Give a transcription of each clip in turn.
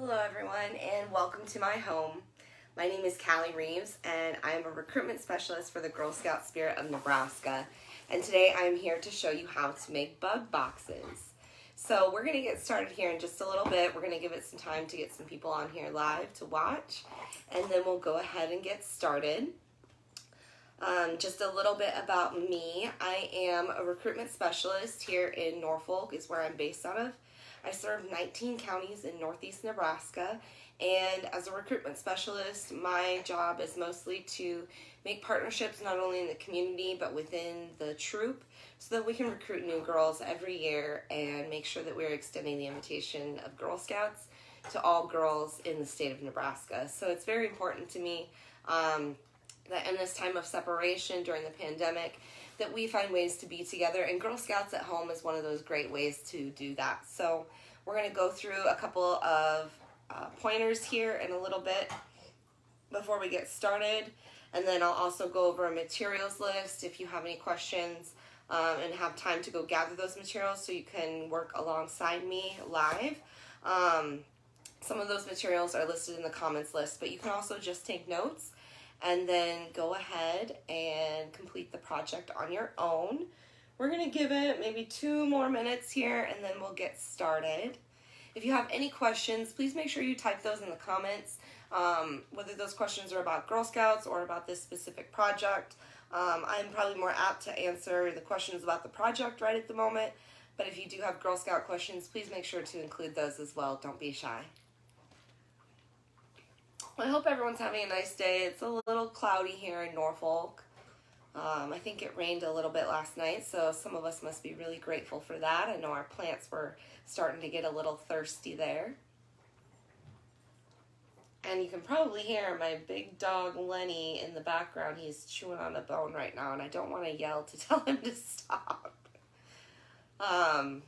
Hello everyone and welcome to my home. My name is Callie Reeves and I am a recruitment specialist for the Girl Scout Spirit of Nebraska. And today I am here to show you how to make bug boxes. So we're going to get started here in just a little bit. We're going to give it some time to get some people on here live to watch, and then we'll go ahead and get started. Just a little bit about me. I am a recruitment specialist here in Norfolk, is where I'm based out of. I serve 19 counties in northeast Nebraska, and as a recruitment specialist, my job is mostly to make partnerships not only in the community but within the troop so that we can recruit new girls every year and make sure that we're extending the invitation of Girl Scouts to all girls in the state of Nebraska. So it's very important to me that in this time of separation during the pandemic, that we find ways to be together, and Girl Scouts at Home is one of those great ways to do that. So we're going to go through a couple of pointers here in a little bit before we get started, and then I'll also go over a materials list if you have any questions and have time to go gather those materials so you can work alongside me live. Some of those materials are listed in the comments list, but you can also just take notes and then go ahead and complete the project on your own. We're going to give it maybe 2 more minutes here and then we'll get started. If you have any questions, please make sure you type those in the comments, whether those questions are about Girl Scouts or about this specific project. I'm probably more apt to answer the questions about the project right at the moment, but if you do have Girl Scout questions, please make sure to include those as well. Don't be shy. I hope everyone's having a nice day. It's a little cloudy here in Norfolk. I think it rained a little bit last night, so some of us must be really grateful for that. I know our plants were starting to get a little thirsty there. And you can probably hear my big dog Lenny in the background. He's chewing on a bone right now, and I don't want to yell to tell him to stop. All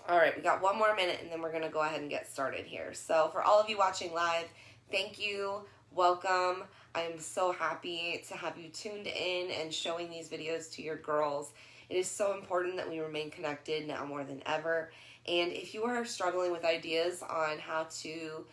right, we got 1 more minute, and then we're going to go ahead and get started here. So for all of you watching live, thank you. Welcome. I'm so happy to have you tuned in and showing these videos to your girls. It is so important that we remain connected now more than ever. And if you are struggling with ideas on how to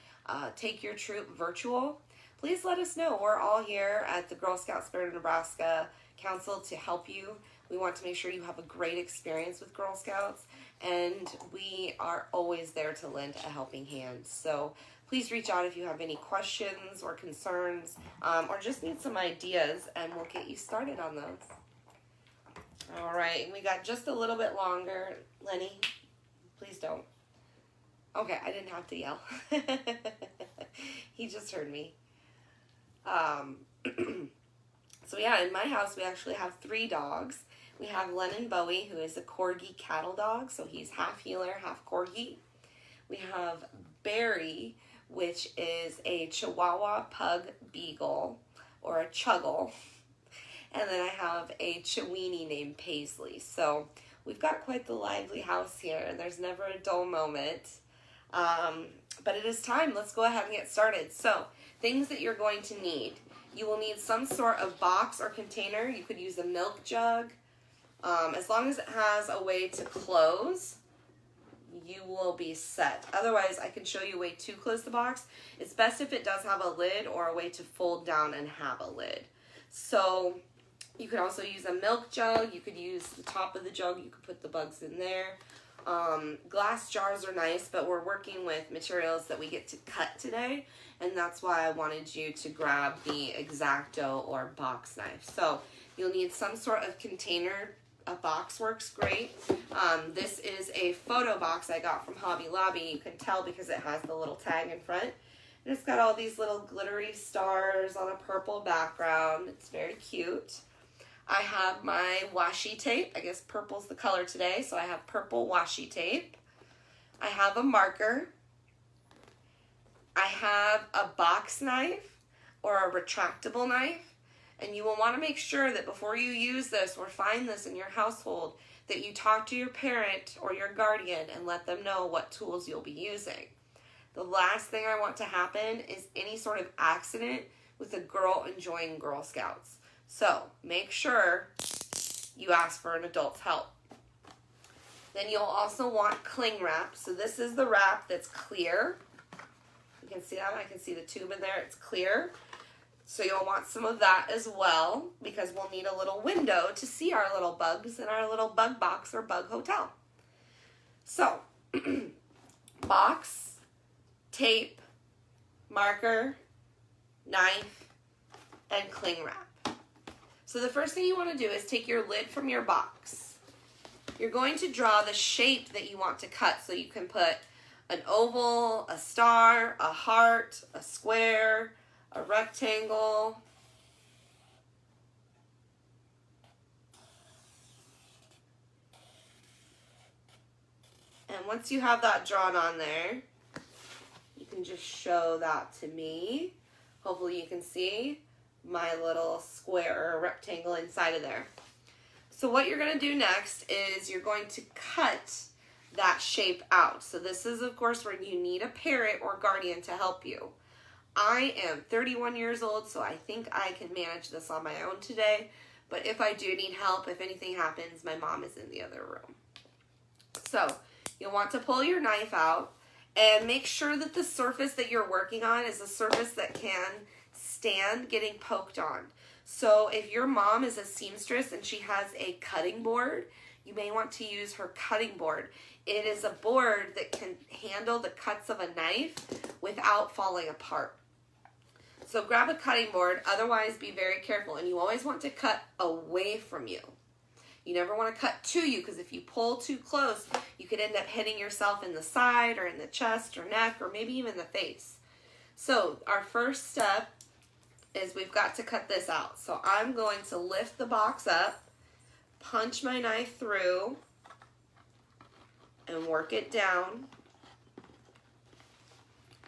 take your troop virtual, please let us know. We're all here at the Girl Scout Spirit of Nebraska Council to help you. We want to make sure you have a great experience with Girl Scouts, and we are always there to lend a helping hand. So please reach out if you have any questions or concerns, or just need some ideas, and we'll get you started on those. All right, we got just a little bit longer. Lenny, please don't. Okay, I didn't have to yell. He just heard me. So yeah, in my house, we actually have 3 dogs. We have Lennon Bowie, who is a Corgi cattle dog, so he's half heeler, half Corgi. We have Barry, which is a Chihuahua Pug Beagle, or a Chuggle. And then I have a Chiweenie named Paisley. So we've got quite the lively house here, and there's never a dull moment. But it is time. Let's go ahead and get started. So things that you're going to need. You will need some sort of box or container. You could use a milk jug. As long as it has a way to close, you will be set. Otherwise, I can show you a way to close the box. It's best if it does have a lid or a way to fold down and have a lid. So you could also use a milk jug. You could use the top of the jug. You could put the bugs in there. Glass jars are nice, but we're working with materials that we get to cut today, and that's why I wanted you to grab the X-Acto or box knife. So you'll need some sort of container. A box works great. This is a photo box I got from Hobby Lobby. You can tell because it has the little tag in front. And it's got all these little glittery stars on a purple background. It's very cute. I have my washi tape. I guess purple's the color today, so I have purple washi tape. I have a marker. I have a box knife or a retractable knife. And you will want to make sure that before you use this or find this in your household, that you talk to your parent or your guardian and let them know what tools you'll be using. The last thing I want to happen is any sort of accident with a girl enjoying Girl Scouts. So make sure you ask for an adult's help. Then you'll also want cling wrap. So this is the wrap that's clear. can see that. I can see the tube in there. It's clear. So you'll want some of that as well, because we'll need a little window to see our little bugs in our little bug box or bug hotel. So, box, tape, marker, knife, and cling wrap. So the first thing you want to do is take your lid from your box. You're going to draw the shape that you want to cut, so you can put an oval, a star, a heart, a square, a rectangle. And once you have that drawn on there, you can just show that to me. Hopefully you can see my little square or rectangle inside of there. So what you're going to do next is you're going to cut that shape out. So this is, of course, where you need a parent or guardian to help you. I am 31 years old, so I think I can manage this on my own today. But if I do need help, if anything happens, my mom is in the other room. So you'll want to pull your knife out and make sure that the surface that you're working on is a surface that can stand getting poked on. So if your mom is a seamstress and she has a cutting board, you may want to use her cutting board. It is a board that can handle the cuts of a knife without falling apart. So grab a cutting board, otherwise be very careful. And you always want to cut away from you. You never want to cut to you, because if you pull too close, you could end up hitting yourself in the side or in the chest or neck or maybe even the face. So our first step is we've got to cut this out. So I'm going to lift the box up, punch my knife through, and work it down.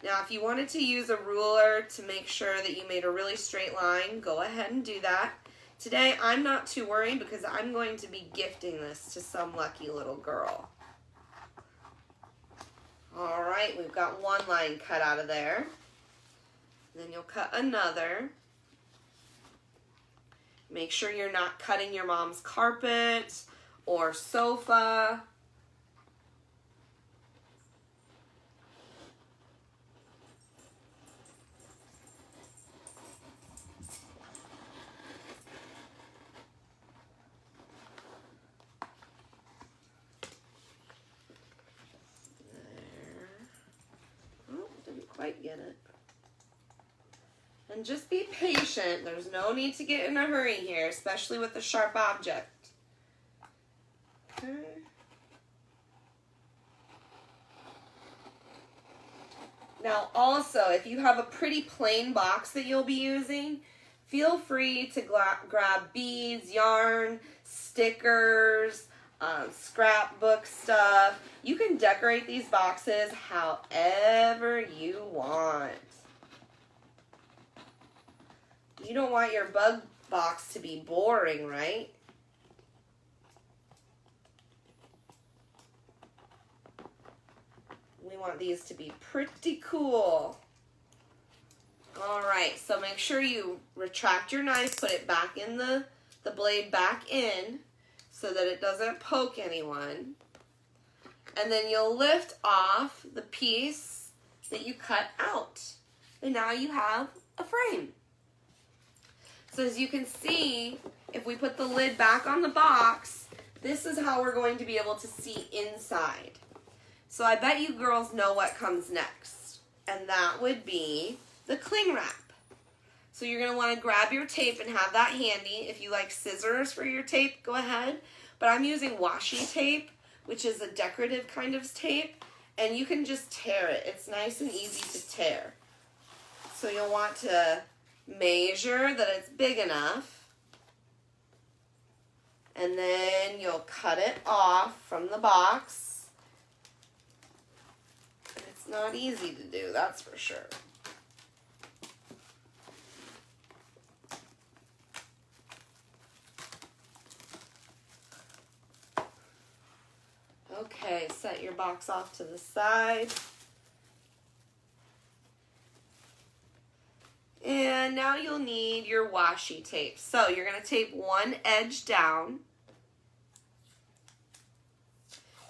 Now, if you wanted to use a ruler to make sure that you made a really straight line, go ahead and do that. Today, I'm not too worried because I'm going to be gifting this to some lucky little girl. All right, we've got one line cut out of there. Then you'll cut another. Make sure you're not cutting your mom's carpet or sofa. Quite get it. And just be patient. There's no need to get in a hurry here, especially with a sharp object. Okay. Now also, if you have a pretty plain box that you'll be using, feel free to grab beads, yarn, stickers, scrapbook stuff. You can decorate these boxes however you want. You don't want your bug box to be boring, right? We want these to be pretty cool. All right, so make sure you retract your knife, put it back in the blade back in, so that it doesn't poke anyone. And then you'll lift off the piece that you cut out. And now you have a frame. So as you can see, if we put the lid back on the box, this is how we're going to be able to see inside. So I bet you girls know what comes next. And that would be the cling wrap. So you're going to want to grab your tape and have that handy. If you like scissors for your tape, go ahead. But I'm using washi tape, which is a decorative kind of tape. And you can just tear it. It's nice and easy to tear. So you'll want to measure that it's big enough. And then you'll cut it off from the box. It's not easy to do, that's for sure. Okay, set your box off to the side. And now you'll need your washi tape. So you're going to tape one edge down.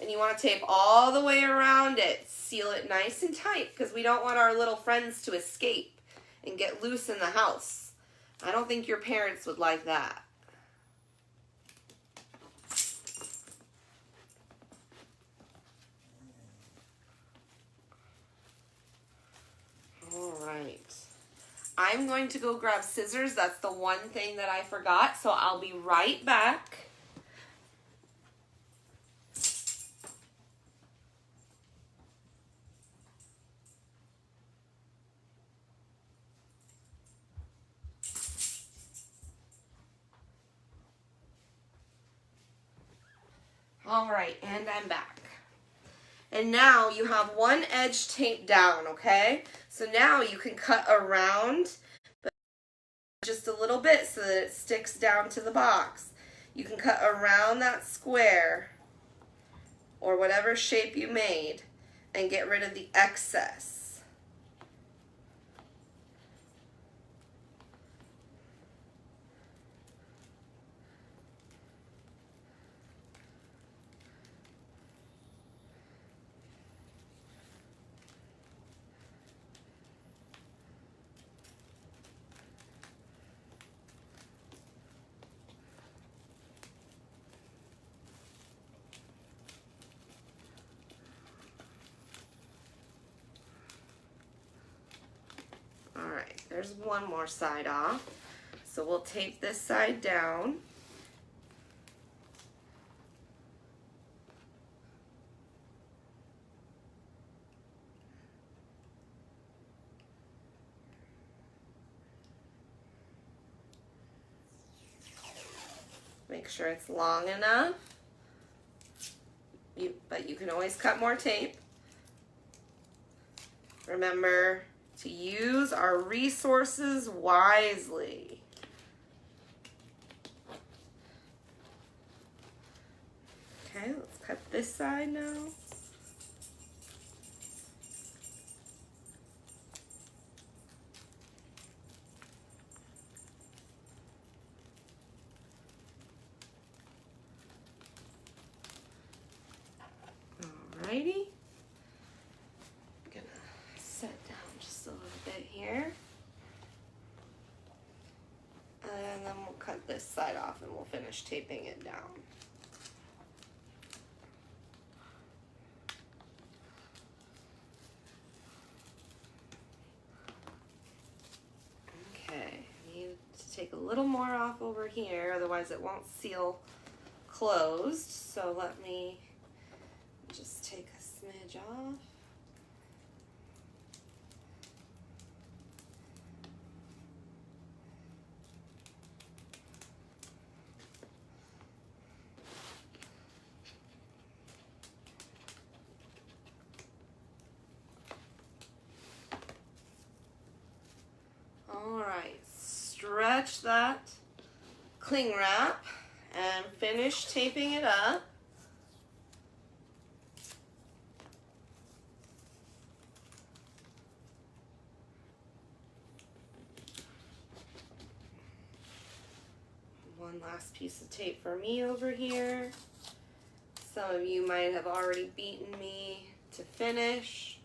And you want to tape all the way around it. Seal it nice and tight because we don't want our little friends to escape and get loose in the house. I don't think your parents would like that. All right. I'm going to go grab scissors. That's the one thing that I forgot, so I'll be right back. All right, and I'm back. And now you have one edge taped down, okay? So now you can cut around just a little bit so that it sticks down to the box. You can cut around that square or whatever shape you made and get rid of the excess. There's one more side off. So we'll tape this side down. Make sure it's long enough. But you can always cut more tape. Remember to use our resources wisely. Okay, let's cut this side now. Alrighty. And then we'll cut this side off and we'll finish taping it down. Okay, I need to take a little more off over here, otherwise it won't seal closed. So let me just take a smidge off. Alright, stretch that cling wrap and finish taping it up. One last piece of tape for me over here. Some of you might have already beaten me to finish.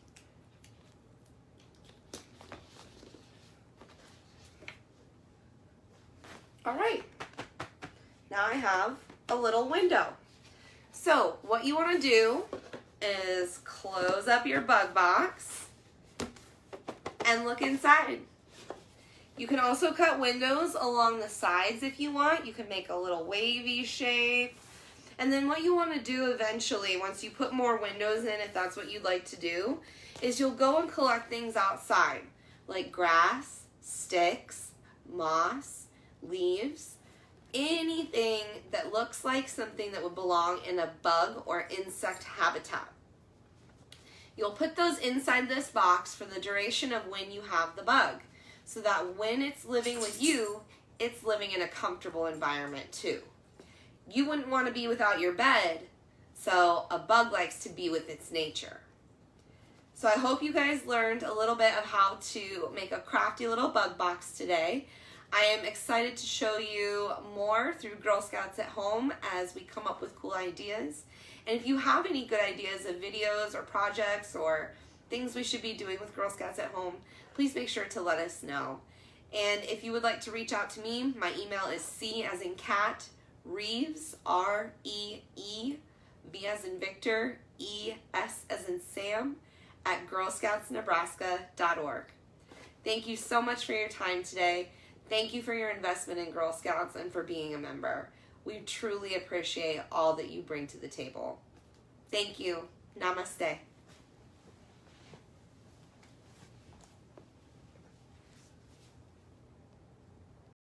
All right, now I have a little window. So what you want to do is close up your bug box and look inside. You can also cut windows along the sides if you want. You can make a little wavy shape. And then what you want to do eventually, once you put more windows in, if that's what you'd like to do, is you'll go and collect things outside, like grass, sticks, moss, leaves, anything that looks like something that would belong in a bug or insect habitat. You'll put those inside this box for the duration of when you have the bug, so that when it's living with you, it's living in a comfortable environment too. You wouldn't want to be without your bed, so a bug likes to be with its nature. So I hope you guys learned a little bit of how to make a crafty little bug box today. I am excited to show you more through Girl Scouts at Home as we come up with cool ideas. And if you have any good ideas of videos or projects or things we should be doing with Girl Scouts at home, please make sure to let us know. And if you would like to reach out to me, my email is C as in cat, Reeves, R-E-E, V as in Victor, E-S as in Sam, at girlscoutsnebraska.org. Thank you so much for your time today. Thank you for your investment in Girl Scouts and for being a member. We truly appreciate all that you bring to the table. Thank you. Namaste.